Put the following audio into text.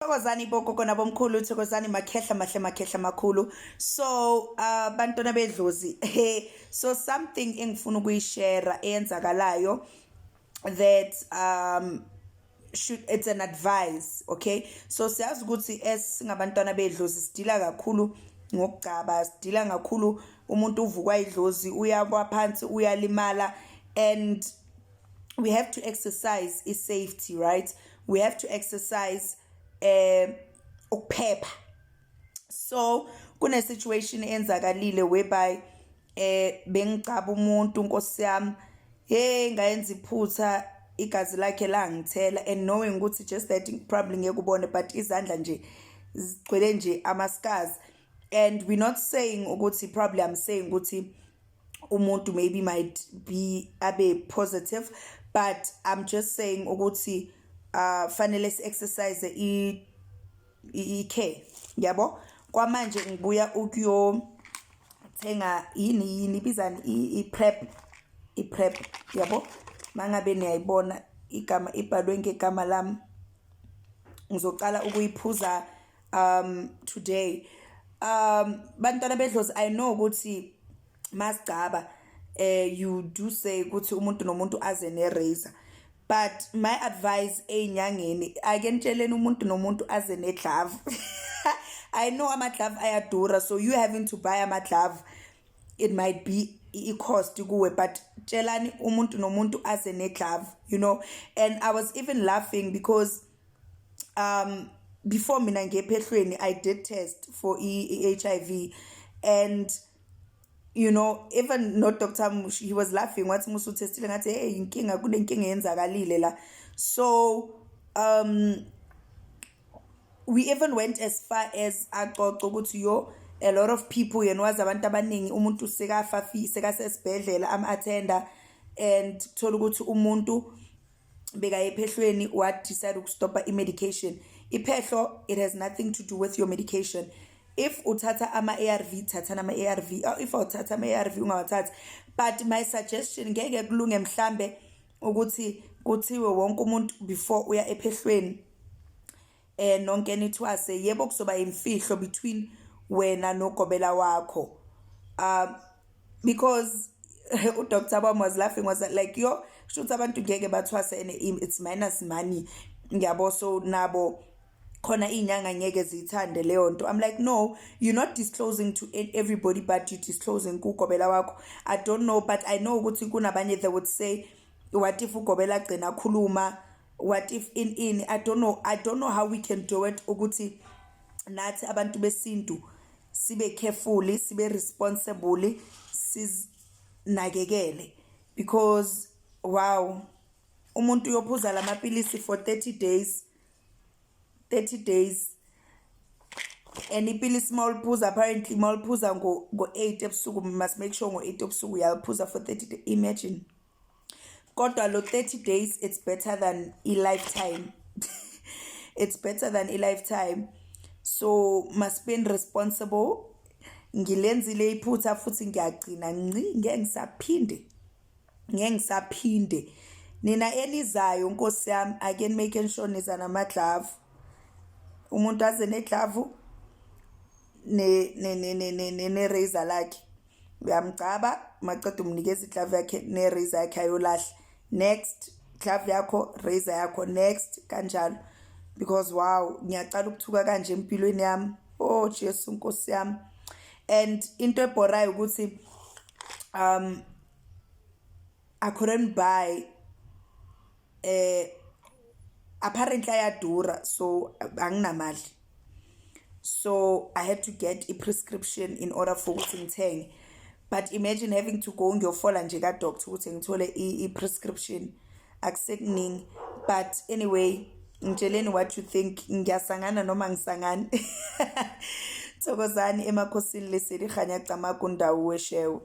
Thokozani bogogo nabomkhulu, thokozani makhehla makhulu. So bantwana bedlozi, so something engifuna ukuyishare eyenzakalayo that it's an advice, okay? So siyazi ukuthi singabantwana bedlozi sidila kakhulu ngokugcaba, sidila kakhulu umuntu uvukwa idlozi uyabwa phansi uyalimala, and we have to exercise safety, right? We have to exercise ukuphepha. So kune situation enzakalile whereby bengicaba umuntu nkosi yami ngayenza iphutha igazi lakhe langithela, and knowing ukuthi just that probably ngeke ubone but izandla nje zigcwele nje ama scars. And we're not saying ukuthi probably, I'm saying ukuthi umuntu maybe might be abe positive, but I'm just saying ukuthi fanele exercise care, yabo. Kwamanje ngibuya ukuyothenga yini ibizani i-prep, yabo. Mangabe niyayibona igama ibhalwe ngegama lami, ngizocala ukuyiphuza today. Bantwana bedlozi, I know ukuthi masicaba you do say ukuthi umuntu nomuntu aze ne-razor, but my advice enyangeni ake nitsheleni umuntu nomuntu aze ne-glove. I know ama-glove ayadura, so you having to buy ama-glove, it might be i-cost kuwe, but tshelani umuntu nomuntu aze ne-glove, you know. And I was even laughing because before mina ngephehlweni I did test for HIV, and you know, even no Dr. Mush, he was laughing wathi musu testile ngathi hey inkinga kule nkinga yenzakalile la. So we even went as far as axoxa ukuthi yo a lot of people yenwazi abantu abaningi umuntu sekasesibhedlela am-attender, and thola ukuthi umuntu beka ephehlweni what decide ukustoppa i-medication. Iphehlo, it has nothing to do with your medication. If uthatha ama-ARV, thatha ama-ARV. If uthatha ama-ARV ungawathathi. But my suggestion ngeke kulunge mhlambe ukuthi kuthiwe wonke umuntu before uya ephehlweni nonke nithwase yebo kuzoba imfihlo between wena nogobela wakho. Because uDr. Bam was laughing, was like yo shothi abantu ngeke bathwase and it's minus money, ngiyabo. So nabo khona inyanga ngeke zithande leyo nto. I'm like, no, you're not disclosing to everybody, but you're disclosing kugobela wakho. I don't know, but I know ukuthi kunabanye they would say what if ugobela gcina khuluma, what if in I don't know how we can do it ukuthi nathi abantu besintu sibe careful, sibe responsible, sizinakekele, because wow, umuntu yophuza lamapilisi for 30 days, and ipilisi mawuliphuza apparently mawuliphuza ngo 8 ebusuku, must make sure ngo 8 ebusuku uyaliphuza for 30 days. Imagine kodwa lo 30 days it's better than a lifetime. It's better than a lifetime. So must be responsible. Ngilenzile iphutha futhi ngiyagcina ngeke ngisaphinde. Nina elizayo nkosi yami again making sure niza nama-glove. Umuntu aze ne-glove ne-razor lakhe. Uyamgcaba maqeda umnikeza i-glove yakhe ne-razor yakhe ayolahla. Next glove yakho, razor yakho, next kanjalo. Because wow, ngiyacala ukuthuka kanje empilweni yami. Oh Jesu nkosi yami. And into ebhorayo ukuthi I couldn't buy apparently ayadura, so anginamali. So I had to get a prescription in order for ukuthi ngithenge. But imagine having to go ngiyofola nje ka doctor ukuthi ngithole i-prescription akusekuningi. But anyway, ngitsheleni what you think, ngiyasangana noma ngisangani. Thokozani emakhosini leseli khanya cama kundawo weshewe.